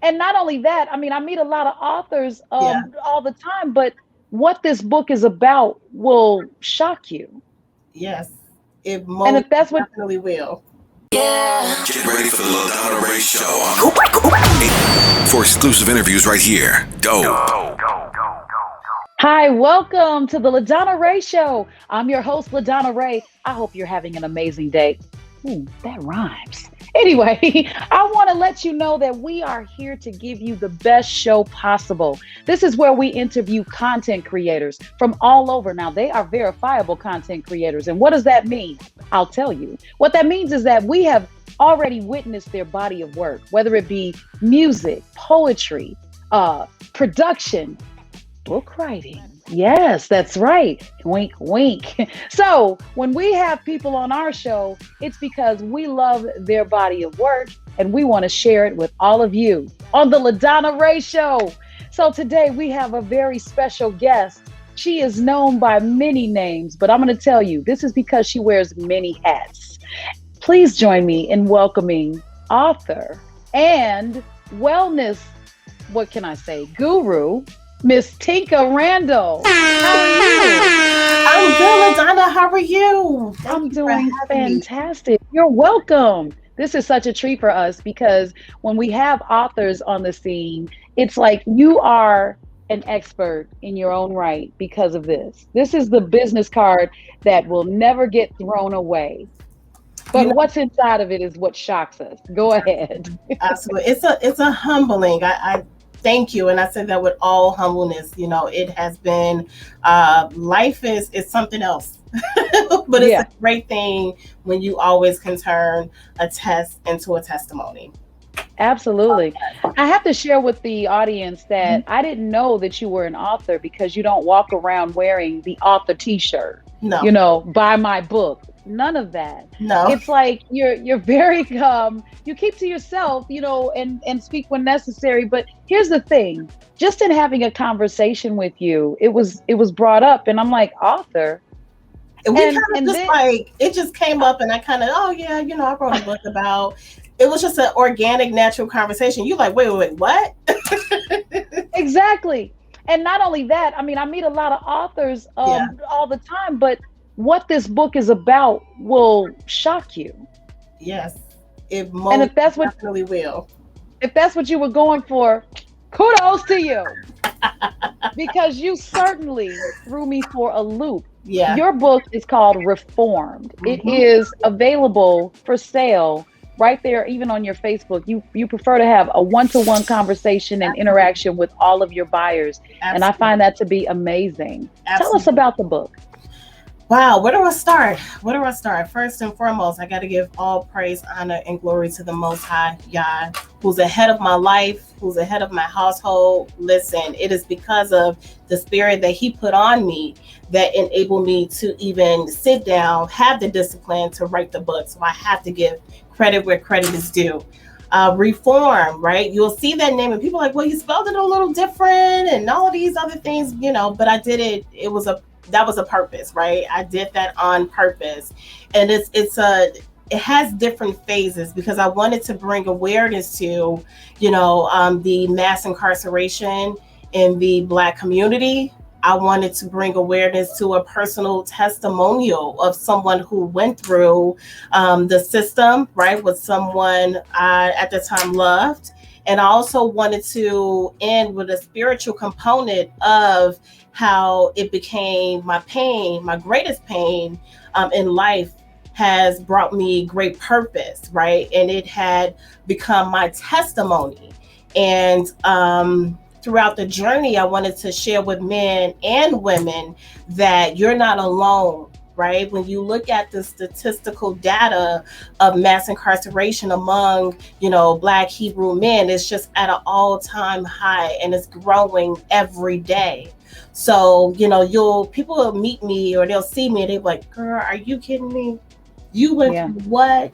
And not only that, I mean, I meet a lot of authors Yeah. all the time, but what this book is about will shock you. Yes. It And most if that's what definitely will. Get ready for the Ladonna Ray Show for exclusive interviews right here. Dope. Hi, welcome to the LaDonna Ray Show. I'm your host, LaDonna Ray. I hope you're having an amazing day. That rhymes. Anyway, I want to let you know that we are here to give you the best show possible. This is where we interview content creators from all over. Now, they are verifiable content creators. And what does that mean? I'll tell you. What that means is that we have already witnessed their body of work, whether it be music, poetry, production, book writing. Yes, that's right. Wink, wink. So, when we have people on our show, it's because we love their body of work and we want to share it with all of you on the LaDonna Ray Show. So, today we have a very special guest. She is known by many names, but I'm going to tell you, this is because she wears many hats. Please join me in welcoming author and wellness, what can I say, guru, Miss Tinka Randall. How are you? I'm good, LaDonna. How are you? I'm Thank you for doing having me. fantastic. You're welcome. This is such a treat for us because when we have authors on the scene, it's like you are an expert in your own right because of this. This is the business card that will never get thrown away. You But what's inside of it is what shocks us. Go ahead. Absolutely. It's a humbling. I thank you. And I say that with all humbleness. It has been life is something else. But it's Yeah. a great thing when you always can turn a test into a testimony. Absolutely. I have to share with the audience Mhm. that I didn't know that you were an author because you don't walk around wearing the author t-shirt, No, buy my book. None of that. no. It's like you're very you keep to yourself, and speak when necessary, but here's the thing. Just in having a conversation with you, it was brought up and I'm like, author. And we kind of And just then like it just came up and I kind of, oh yeah, I wrote a book about it was just an organic, natural conversation. You like, wait, what? exactly. And not only that, I mean, I meet a lot of authors Yeah. all the time, but what this book is about will shock you. Yes. It And most definitely will. if that's what you were going for, kudos to you because you certainly threw me for a loop. Yeah. Your book is called Reformed. It Mhm. is available for sale right there, even on your Facebook. You prefer to have a one-to-one conversation and interaction with all of your buyers, and I Absolutely. find that to be amazing. Tell us Absolutely. about the book. Wow, where do I start? Where do I start? First and foremost, I got to give all praise, honor, and glory to the Most High, Yah, who's ahead of my life, who's ahead of my household. Listen, it is because of the spirit that He put on me that enabled me to even sit down, have the discipline to write the book. So I have to give credit where credit is due. Reform, right? You'll see that name, and people are like, well, you spelled it a little different, and all of these other things, but I did it. That was a purpose, right? I did that on purpose. And it has different phases because I wanted to bring awareness to, the mass incarceration in the Black community. I wanted to bring awareness to a personal testimonial of someone who went through the system, right, with someone I at the time loved. And I also wanted to end with a spiritual component of how it became my pain, my greatest pain in life has brought me great purpose, right? And it had become my testimony. And throughout the journey, I wanted to share with men and women that you're not alone, right? When you look at the statistical data of mass incarceration among, Black Hebrew men, it's just at an all-time high and it's growing every day. So, people will meet me or they'll see me and they're like, girl, are you kidding me? You went Yeah. through what?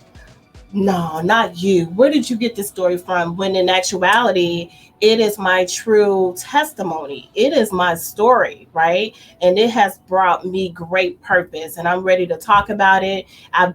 No, not you. Where did you get this story from? When in actuality, it is my true testimony. It is my story, right? And it has brought me great purpose. And I'm ready to talk about it. I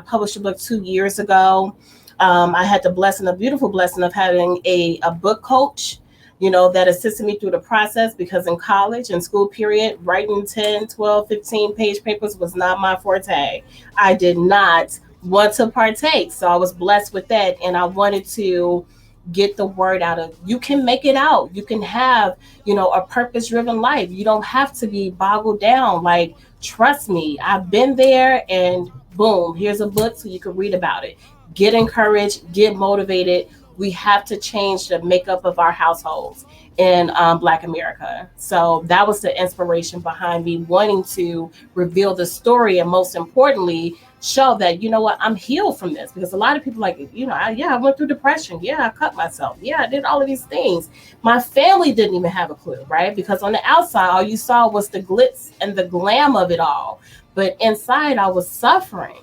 published a book 2 years ago. I had the blessing, a beautiful blessing of having a book coach, that assisted me through the process, because in college and school period, writing 10, 12, 15 page papers was not my forte. I did not want to partake. So I was blessed with that. And I wanted to get the word out of, you can make it out. You can have, a purpose driven life. You don't have to be boggled down. Like, trust me, I've been there, and boom, here's a book so you can read about it. Get encouraged, get motivated. We have to change the makeup of our households in Black America. So that was the inspiration behind me wanting to reveal the story, and most importantly, show that, what, I'm healed from this. Because a lot of people like, I went through depression. Yeah, I cut myself. Yeah, I did all of these things. My family didn't even have a clue, right? Because on the outside, all you saw was the glitz and the glam of it all. But inside, I was suffering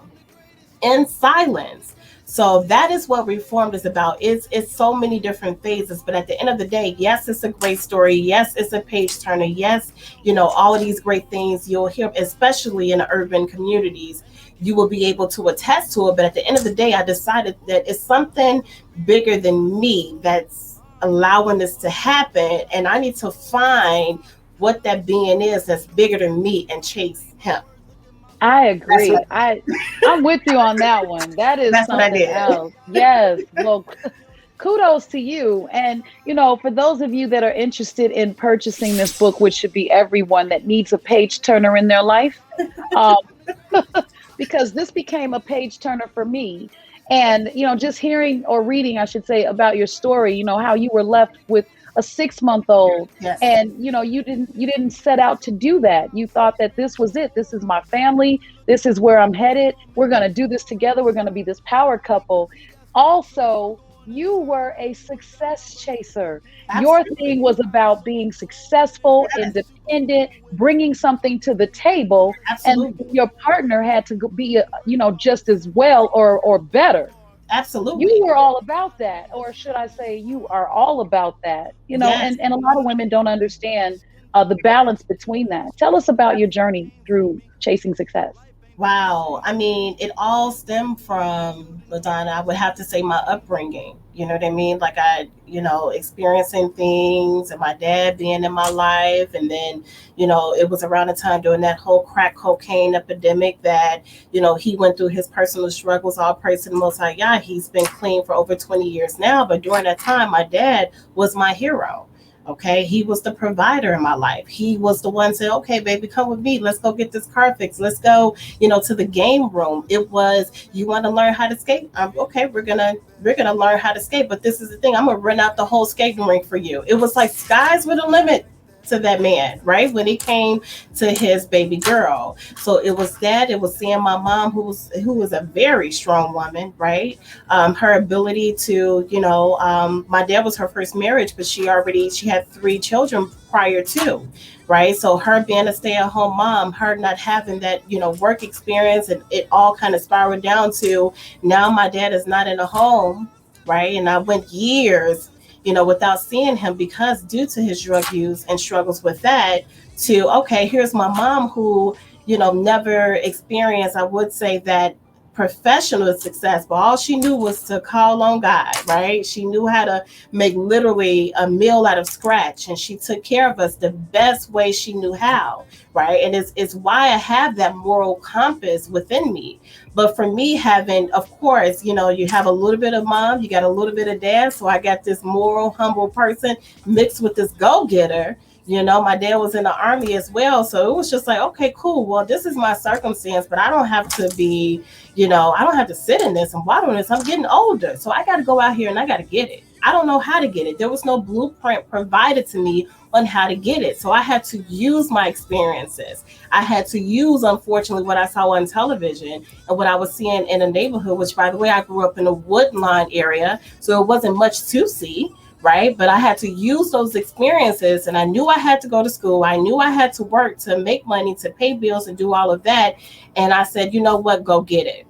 in silence. So that is what Reformed is about. It's so many different phases, but at the end of the day, yes, it's a great story. Yes, it's a page turner. Yes, all of these great things you'll hear, especially in the urban communities, you will be able to attest to it. But at the end of the day, I decided that it's something bigger than me that's allowing this to happen, and I need to find what that being is that's bigger than me and chase him. I That's agree. what I'm with you on that one. That is that's what I something did. else. Yes. Well, kudos to you. And, for those of you that are interested in purchasing this book, which should be everyone that needs a page turner in their life, um, because this became a page turner for me. And, just hearing or reading, I should say, about your story, how you were left with a 6 month old, Yes, and you didn't set out to do that. You thought that this was it. This is my family. This is where I'm headed. We're going to do this together. We're going to be this power couple. Also, you were a success chaser. Your absolutely. thing was about being successful, Yes, independent, bringing something to the table, and absolutely. your partner had to be, just as well or better. You Absolutely. were all about that, or should I say, you are all about that. Yes. And a lot of women don't understand the balance between that. Tell us about your journey through chasing success. Wow. I mean, it all stemmed from, LaDonna, I would have to say my upbringing. You know what I mean? Like experiencing things, and my dad being in my life. And then, it was around the time during that whole crack cocaine epidemic that, he went through his personal struggles. All praise to the Most High. Yeah, he's been clean for over 20 years now. But during that time, my dad was my hero. Okay, he was the provider in my life. He was the one saying, "Okay, baby, come with me. Let's go get this car fixed. Let's go, to the game room." It was, you want to learn how to skate? Okay, we're gonna learn how to skate. But this is the thing, I'm gonna rent out the whole skating rink for you. It was like skies were the limit to that man, right? When it came to his baby girl. So it was that, it was seeing my mom, who was a very strong woman, right? Her ability to, my dad was her first marriage, but she had 3 children prior to, right? So her being a stay-at-home mom, her not having that, work experience, and it all kind of spiraled down to, now my dad is not in a home, right? And I went years, without seeing him, because due to his drug use and struggles with that, to, okay, here's my mom who, never experienced, I would say, that professional success, but all she knew was to call on God, right? She knew how to make literally a meal out of scratch, and she took care of us the best way she knew how, right? And it's why I have that moral compass within me. But for me, having, of course, you have a little bit of mom, you got a little bit of dad. So I got this moral, humble person mixed with this go getter. My dad was in the army as well. So it was just like, okay, cool. Well, this is my circumstance, but I don't have to be, I don't have to sit in this and waddle in this. I'm getting older. So I got to go out here and I got to get it. I don't know how to get it. There was no blueprint provided to me on how to get it. So I had to use my experiences. I had to use, unfortunately, what I saw on television and what I was seeing in the neighborhood, which, by the way, I grew up in a woodline area. So it wasn't much to see, right? But I had to use those experiences, and I knew I had to go to school. I knew I had to work to make money, to pay bills and do all of that. And I said, you know what, go get it.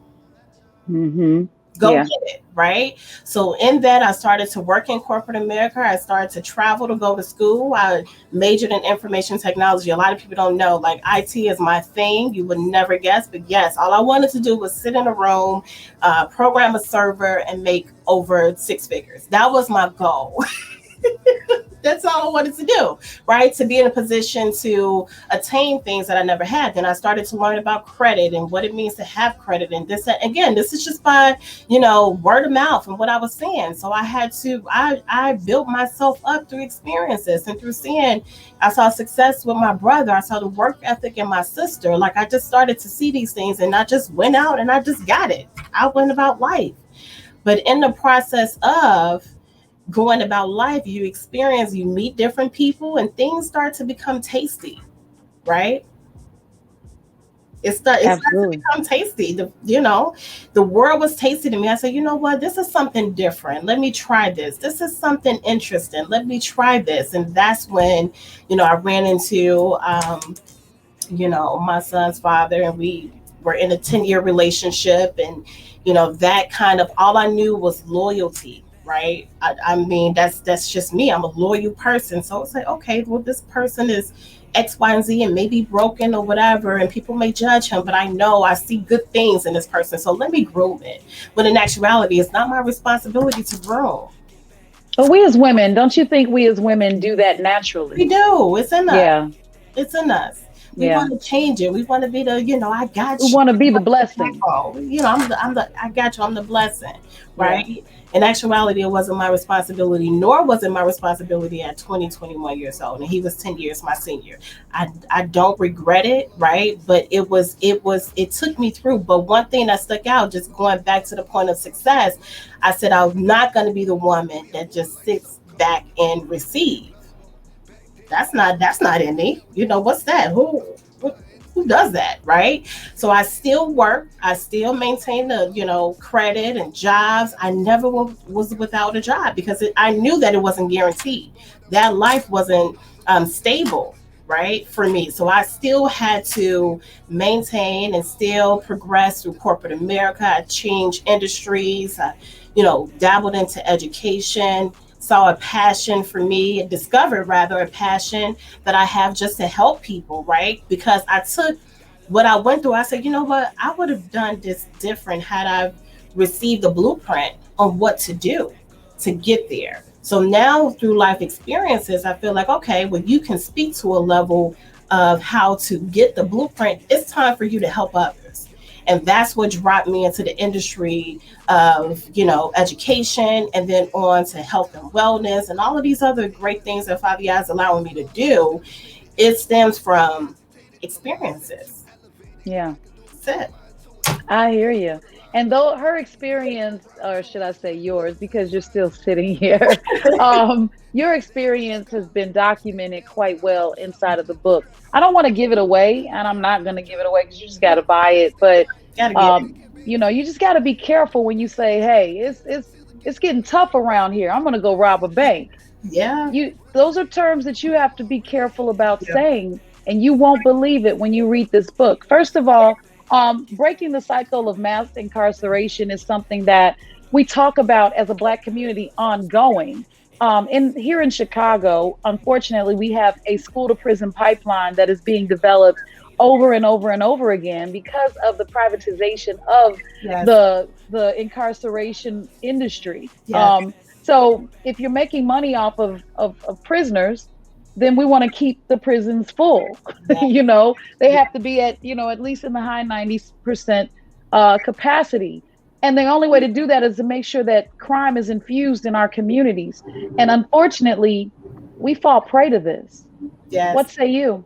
Mm-hmm. Go Yeah. get it, right? So in that, I started to work in corporate America. I started to travel to go to school. I majored in information technology. A lot of people don't know, like IT is my thing. You would never guess, but yes, all I wanted to do was sit in a room, program a server, and make over six figures. That was my goal. That's all I wanted to do, right? To be in a position to attain things that I never had. Then I started to learn about credit and what it means to have credit. And this, again, this is just by, word of mouth and what I was saying. So I built myself up through experiences and through seeing. I saw success with my brother. I saw the work ethic in my sister. Like I just started to see these things and I just went out and I just got it. I went about life. But in the process of going about life, you meet different people, and things start to become tasty, right? It starts to Absolutely. become tasty. The world was tasty to me. I said, you know what? This is something different. Let me try this. This is something interesting. Let me try this. And that's when, I ran into, my son's father, and we were in a 10-year relationship. And, that kind of, all I knew was loyalty. Right. I mean, that's just me. I'm a loyal person. So it's like, okay, well, this person is X, Y, and Z and maybe broken or whatever, and people may judge him, but I know I see good things in this person. So let me groom it. But in actuality, it's not my responsibility to groom. But we as women, don't you think we as women do that We naturally? do. It's in us. Yeah. It's in us. We Yeah. want to change it. We want to be the, I We got you. want to be the I'm the blessing. backbone. I got you. I'm the blessing, Yeah. right? In actuality, it wasn't my responsibility, nor was it my responsibility at 20, 21 years old. And he was 10 years my senior. I don't regret it, right? But it took me through. But one thing that stuck out, just going back to the point of success, I said, I'm not going to be the woman that just sits back and receives. That's not in me. What's that? Who does that, right? So I still work. I still maintain the credit and jobs. I never was without a job because I knew that it wasn't guaranteed. That life wasn't stable, right, for me. So I still had to maintain and still progress through corporate America. I changed industries. I, dabbled into education, saw a passion for me, discovered rather a passion that I have just to help people, right? Because I took what I went through, I said, you know what, I would have done this different had I received a blueprint on what to do to get there. So now through life experiences, I feel like, okay, well, you can speak to a level of how to get the blueprint. It's time for you to help others. And that's what dropped me into the industry of, education, and then on to health and wellness and all of these other great things that Father is allowing me to do. It stems from experiences. Yeah. That's I hear you. And though her experience, or should I say yours, because you're still sitting here, your experience has been documented quite well inside of the book. I don't want to give it away, and I'm not going to give it away because you just got to buy it. But Gotta get it. you just got to be careful when you say, "Hey, it's getting tough around here. I'm going to go rob a bank." Yeah. Those are terms that you have to be careful about Yeah. saying, and you won't believe it when you read this book. First of all, breaking the cycle of mass incarceration is something that we talk about as a Black community ongoing. In here in Chicago, unfortunately, we have a school to prison pipeline that is being developed over and over and over again because of the privatization of Yes. the incarceration industry. Yes. So if you're making money off of prisoners, then we want to keep the prisons full. Yes. They Yes. have to be at, at least in the high 90% capacity. And the only way to do that is to make sure that crime is infused in our communities. And unfortunately, we fall prey to this. Yes. What say you?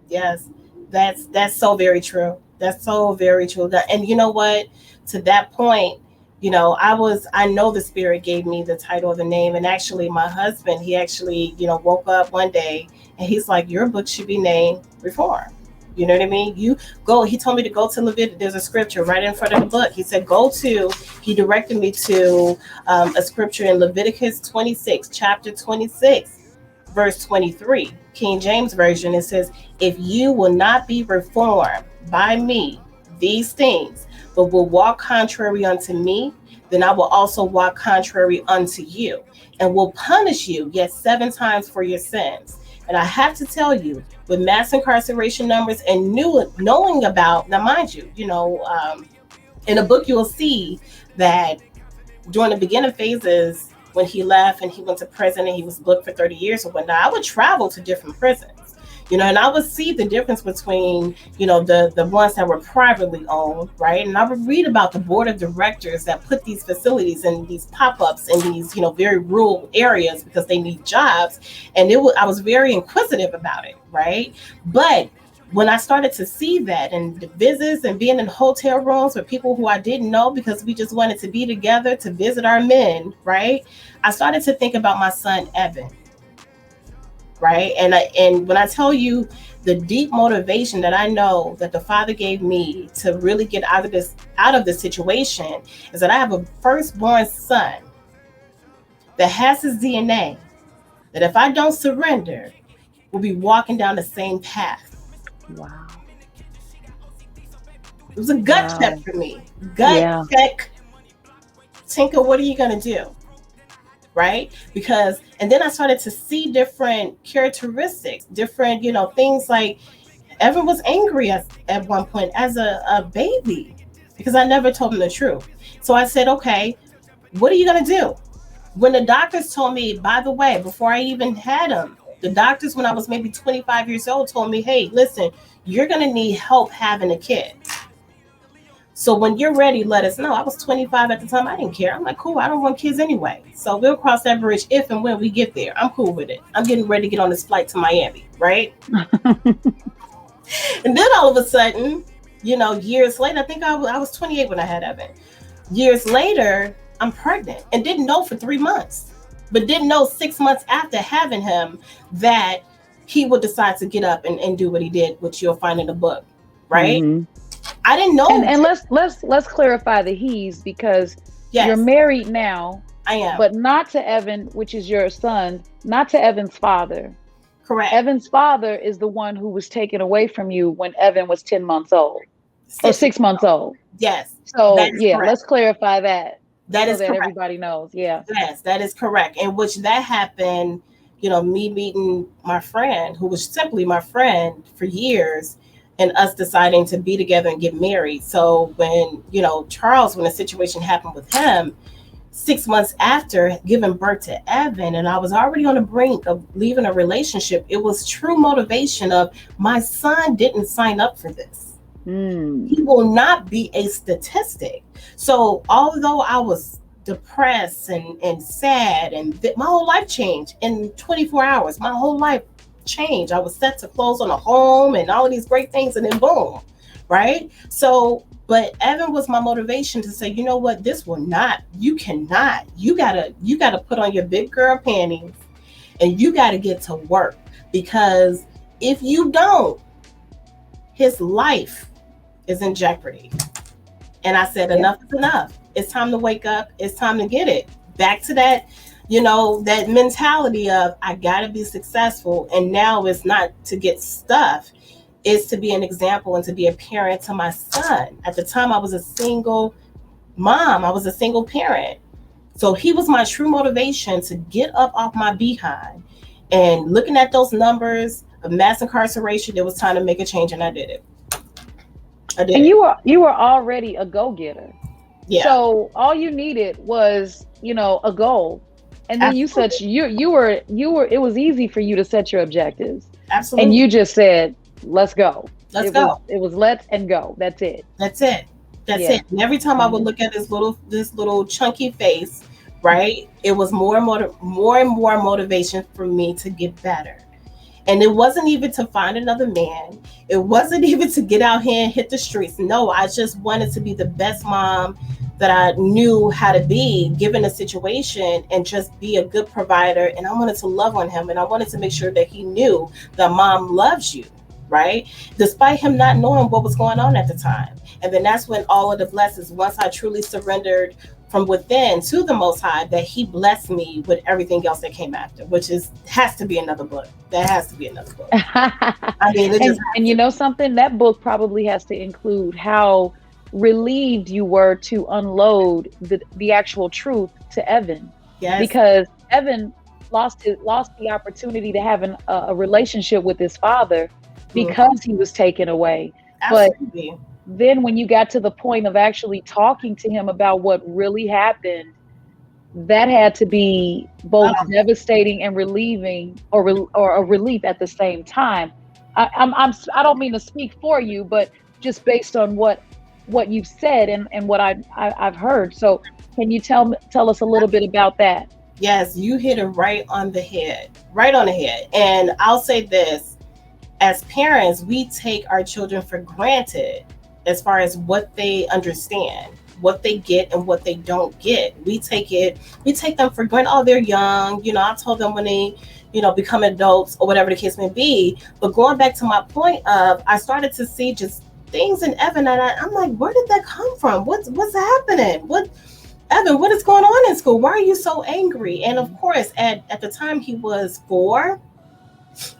Yes, that's so very true. That's so very true. And you know what? To that point, I know the spirit gave me the title of the name. And actually, my husband, he actually, woke up one day and he's like, "Your book should be named Reform." You know what I mean? You go. He told me to go to Leviticus. There's a scripture right in front of the book. He said, "Go to." He directed me to a scripture in Leviticus 26, chapter 26, verse 23, King James Version. It says, "If you will not be reformed by me, these things but will walk contrary unto me, then I will also walk contrary unto you, and will punish you yet 7 times for your sins. And I have to tell you, with mass incarceration numbers and knowing about, now mind you, in a book you will see that during the beginning phases, when he left and he went to prison and he was booked for 30 years or whatnot, I would travel to different prisons, and I would see the difference between, the ones that were privately owned, right? And I would read about the board of directors that put these facilities and these pop-ups in these, very rural areas because they need jobs. And I was very inquisitive about it, right? But when I started to see that and the visits and being in hotel rooms with people who I didn't know because we just wanted to be together to visit our men, right? I started to think about my son, Evan, right? And when I tell you the deep motivation that I know that the Father gave me to really get out of this situation is that I have a firstborn son that has his DNA, that if I don't surrender, will be walking down the same path. Wow. It was a gut check for me. Gut check. Tinka, what are you going to do? Right? And then I started to see different characteristics, different, things like Evan was angry at one point as a baby because I never told him the truth. So I said, okay, what are you going to do? When the doctors told me, by the way, before I even had him, the doctors, when I was maybe 25 years old, told me, hey, listen, you're going to need help having a kid. So when you're ready, let us know. I was 25 at the time. I didn't care. I'm like, cool, I don't want kids anyway. So we'll cross that bridge if and when we get there. I'm cool with it. I'm getting ready to get on this flight to Miami, right? And then all of a sudden, years later, I think I was 28 when I had Evan. Years later, I'm pregnant and didn't know for 3 months. But didn't know 6 months after having him that he would decide to get up and do what he did, which you'll find in the book, right? Mm-hmm. I didn't know. And let's clarify the he's, because you're married now. I am, but not to Evan, which is your son, not to Evan's father. Correct. Evan's father is the one who was taken away from you when Evan was 10 months old or 6 months old. Yes. So let's clarify that. That is correct. Everybody knows. Yeah. Yes, that is correct. In which that happened, me meeting my friend, who was simply my friend for years, and us deciding to be together and get married. So when, Charles, when the situation happened with him, 6 months after giving birth to Evan, and I was already on the brink of leaving a relationship, it was true motivation of my son didn't sign up for this. He will not be a statistic. So although I was depressed and sad, and my whole life changed in 24 hours, my whole life changed. I was set to close on a home and all of these great things, and then boom, right? So, but Evan was my motivation to say, you know what, this will not, you cannot, you gotta put on your big girl panties and you gotta get to work, because if you don't, his life is in jeopardy. And I said, enough is enough. It's time to wake up. It's time to get it back to that, that mentality of I gotta be successful. And now it's not to get stuff. It's to be an example and to be a parent to my son. At the time, I was a single mom. I was a single parent. So he was my true motivation to get up off my behind. And looking at those numbers of mass incarceration, it was time to make a change, and I did it. And you were already a go-getter. Yeah. So all you needed was, a goal. And then Absolutely. you said it was easy for you to set your objectives. Absolutely. And you just said, let's go. Let's go. It was let's and go. That's it. That's it. And every time I would look at this little chunky face, right, it was more and more motivation for me to get better. And it wasn't even to find another man. It wasn't even to get out here and hit the streets. No, I just wanted to be the best mom that I knew how to be given the situation, and just be a good provider. And I wanted to love on him, and I wanted to make sure that he knew that mom loves you, right? Despite him not knowing what was going on at the time. And then that's when all of the blessings, once I truly surrendered from within to the Most High, that he blessed me with everything else that came after, which has to be another book. That has to be another book. I mean, and you know something, that book probably has to include how relieved you were to unload the actual truth to Evan, Yes. because Evan lost the opportunity to have a relationship with his father Mhm. because he was taken away. But Absolutely. then when you got to the point of actually talking to him about what really happened, that had to be both Oh, devastating and relieving, or a relief at the same time. I don't mean to speak for you, but just based on what you've said and what I've heard. So can you tell us a little bit about that? yes, you hit it right on the head. Right on the head. And I'll say this, as parents, we take our children for granted as far as what they understand, what they get and what they don't get. We take them for granted. Oh, they're young. I told them when they, become adults or whatever the case may be. But going back to my point of, I started to see just things in Evan, and I'm like, where did that come from? What's happening? Evan, what is going on in school? Why are you so angry? And of course, at the time he was 4,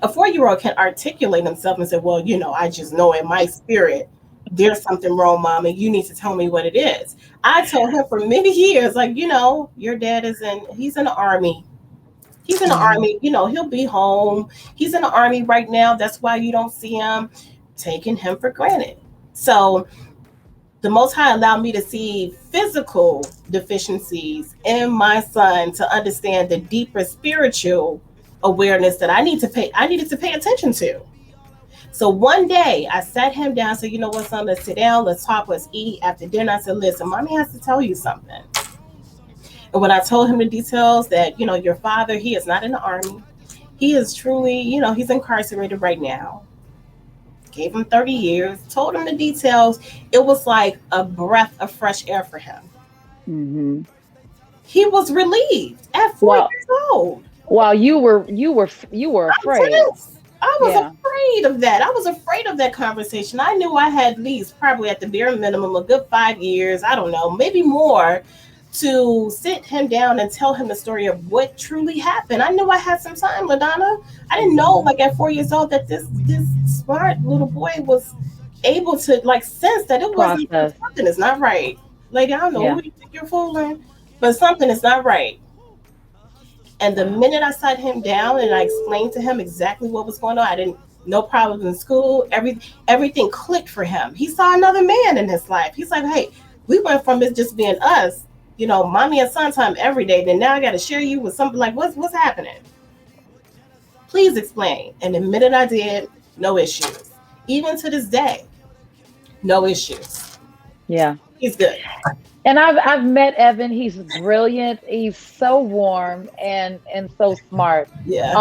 a 4-year-old can articulate himself and say, well, I just know in my spirit there's something wrong, mom, and you need to tell me what it is. I told him for many years, like, your dad he's in the army. He's in the Mhm. army, he'll be home. He's in the army right now. That's why you don't see him. Taking him for granted. So the Most High allowed me to see physical deficiencies in my son to understand the deeper spiritual awareness that I needed to pay attention to. So one day I sat him down and said, you know what, son, let's sit down, let's talk, let's eat. After dinner, I said, listen, mommy has to tell you something. And when I told him the details that, your father, he is not in the army. He is truly, he's incarcerated right now. Gave him 30 years, told him the details. It was like a breath of fresh air for him. Mhm. He was relieved at 4 While years old. while you were I'm afraid. tense. I was Yeah. afraid of that. I was afraid of that conversation. I knew I had at least, probably at the bare minimum, a good 5 years, I don't know, maybe more, to sit him down and tell him the story of what truly happened. I knew I had some time, LaDonna. I didn't know, Mhm. like at 4 years old, that this smart little boy was able to like sense that it wasn't, Process. something is not right. Lady, I don't know Yeah. who you think you're fooling, but something is not right. And the Wow. minute I sat him down and I explained to him exactly what was going on, I didn't, no problems in school. Everything clicked for him. He saw another man in his life. He's like, hey, we went from it just being us, mommy and son time every day. Then now I got to share you with something like what's happening. Please explain. And the minute I did, no issues. Even to this day, no issues. Yeah. He's good. And I've met Evan. He's brilliant. He's so warm and so smart. Yeah.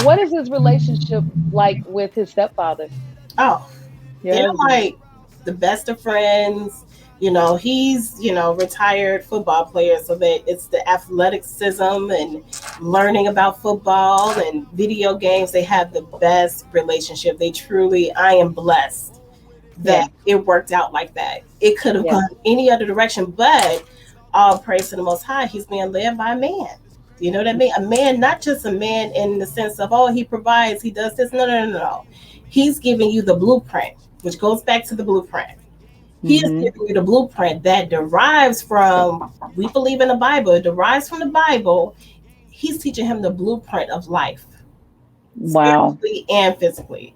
What is his relationship like with his stepfather, Oh, your they're husband? like the best of friends. He's, retired football player, so that it's the athleticism and learning about football and video games. They have the best relationship. They truly, I am blessed that Yeah. it worked out like that. It could have Yeah. gone any other direction, but all praise to the Most High, he's being led by a man. You know what I mean? A man, not just a man in the sense of, oh, he provides, he does this. No, no, no, no. He's giving you the blueprint, which goes back to the blueprint. He is Mhm. giving you the blueprint that derives from, we believe in the Bible, it derives from the Bible. He's teaching him the blueprint of life, Wow. spiritually and physically.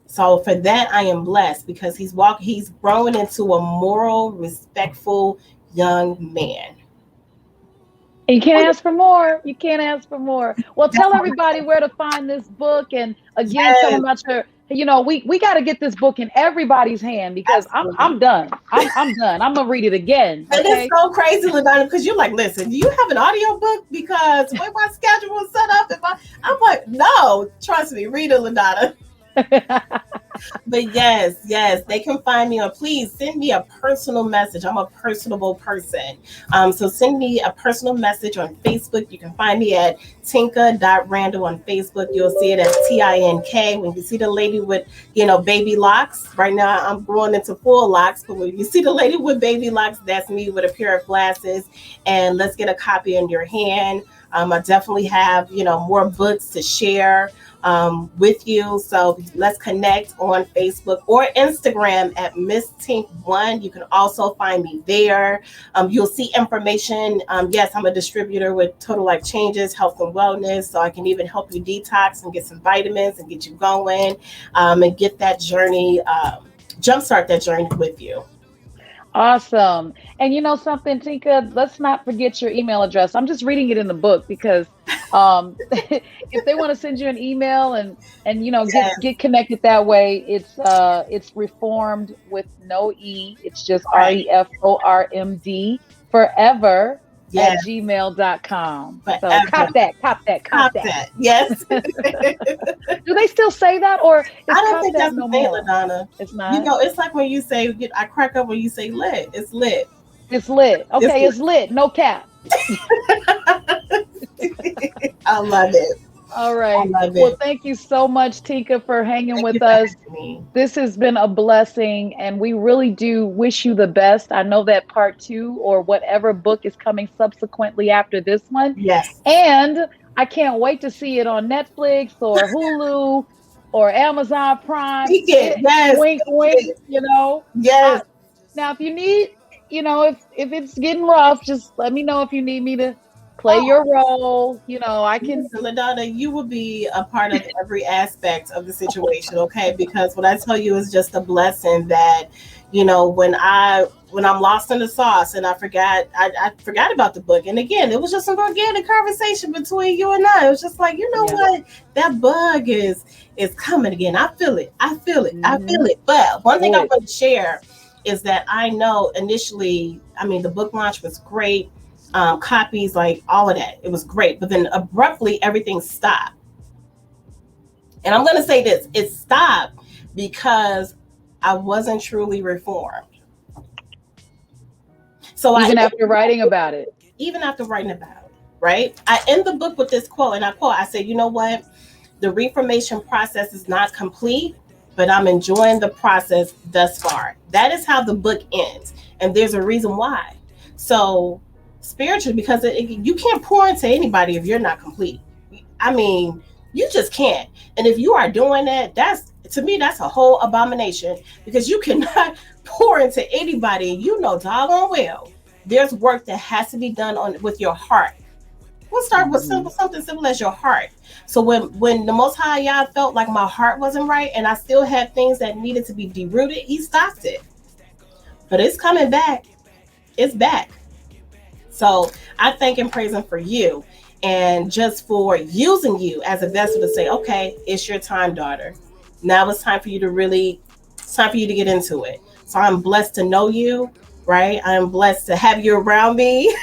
So for that, I am blessed because he's growing into a moral, respectful young man. You can't ask for more. You can't ask for more. Well, That's tell all everybody where to find this book, and again, tell them Yes, about your. We got to get this book in everybody's hand because absolutely. I'm done. I'm done. I'm gonna read it again. And it's Okay. so crazy, LaDonna, because you're like, listen, do you have an audio book? Because the way my schedule is set up, I'm like, no, trust me, read it, LaDonna. But yes, yes, they can find me on. Please send me a personal message. I'm a personable person. So send me a personal message on Facebook. You can find me at Tinka.Randall on Facebook. You'll see it as Tink. When you see the lady with, baby locks, right now I'm growing into full locks. But when you see the lady with baby locks, that's me with a pair of glasses. And let's get a copy in your hand. I definitely have, more books to share with you. So let's connect on Facebook or Instagram at Miss Tink One. You can also find me there. You'll see information. Yes, I'm a distributor with Total Life Changes, Health and Wellness. So I can even help you detox and get some vitamins and get you going and get that journey, jumpstart that journey with you. Awesome. And you know something, Tinka, let's not forget your email address. I'm just reading it in the book because if they want to send you an email and Yes, get connected that way, it's reformed with no E. It's just right. REFORMD forever at Yes, gmail.com. So forever. cop that, cop that, cop Cop that. that. Yes. Do they still say that or I is don't cop think that that's the no thing, more? LaDonna. It's not. It's like when you say, I crack up when you say lit. It's lit. It's lit. It's Okay, it's lit. No cap. lit. I love it. All I right. love Well, it. thank you so much, Tinka, for hanging Thank you with for us. having me. This has been a blessing, and we really do wish you the best. I know that part two or whatever book is coming subsequently after this one. Yes. And I can't wait to see it on Netflix or Hulu or Amazon Prime. Speak it. Yes. Wink, Speak wink, it. Uh, Yes. now, if you need, if it's getting rough, just let me know if you need me to play Oh, your role. I can. listen, LaDonna, you will be a part of every aspect of the situation, okay? Because what I tell you is just a blessing that, when I'm lost in the sauce and I forgot about the book. And again, it was just an organic conversation between you and I. It was just like, you know Yeah. what? That bug is coming again. I feel it. I feel it. I feel Mhm. it. But one thing I Good. want to share is that I know initially, I mean, the book launch was great. Copies, like all of that. It was great. But then abruptly everything stopped. And I'm going to say this, it stopped because I wasn't truly reformed. So Even after writing about it. even after writing about it, right? I end the book with this quote, and I quote, I said, you know what? The reformation process is not complete, but I'm enjoying the process thus far. That is how the book ends. And there's a reason why. So, spiritually, because you can't pour into anybody if you're not complete. I mean, you just can't. And if you are doing that, to me, that's a whole abomination because you cannot pour into anybody. You know doggone well there's work that has to be done with your heart. We'll start with Mhm. something simple as your heart. So when the Most High Yah felt like my heart wasn't right and I still had things that needed to be derooted, He stopped it. But it's coming back. It's back. So I thank and praise Him for you and just for using you as a vessel to say, okay, it's your time, daughter. Now it's time for you to it's time for you to get into it. So I'm blessed to know you, right? I am blessed to have you around me.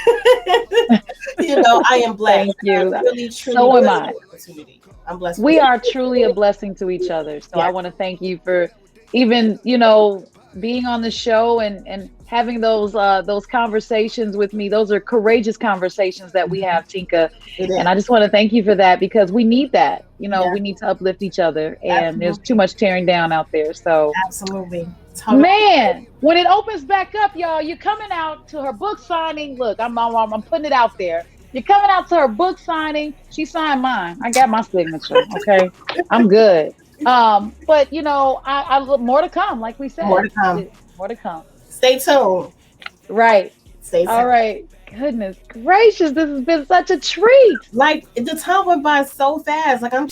I am blessed. Thank I'm you. really, truly So am blessed I. with the opportunity. I'm blessed with We it. are truly a blessing to each other. So I Yeah, want to thank you for even, being on the show and having those conversations with me. Those are courageous conversations that we have, Tinka. it And is. I just want to thank you for that because we need that. Yeah, We need to uplift each other and there's too absolutely. much tearing down out there. So Absolutely. Totally. man, when it opens back up, y'all, you're coming out to her book signing. Look, I'm putting it out there. You're coming out to her book signing. She signed mine. I got my signature. Okay, I'm good. But I look more to come. Like we More said, to come. more to come. Stay tuned. Right. Stay All tuned. right. Goodness gracious, this has been such a treat. Like the time went by so fast. Like I'm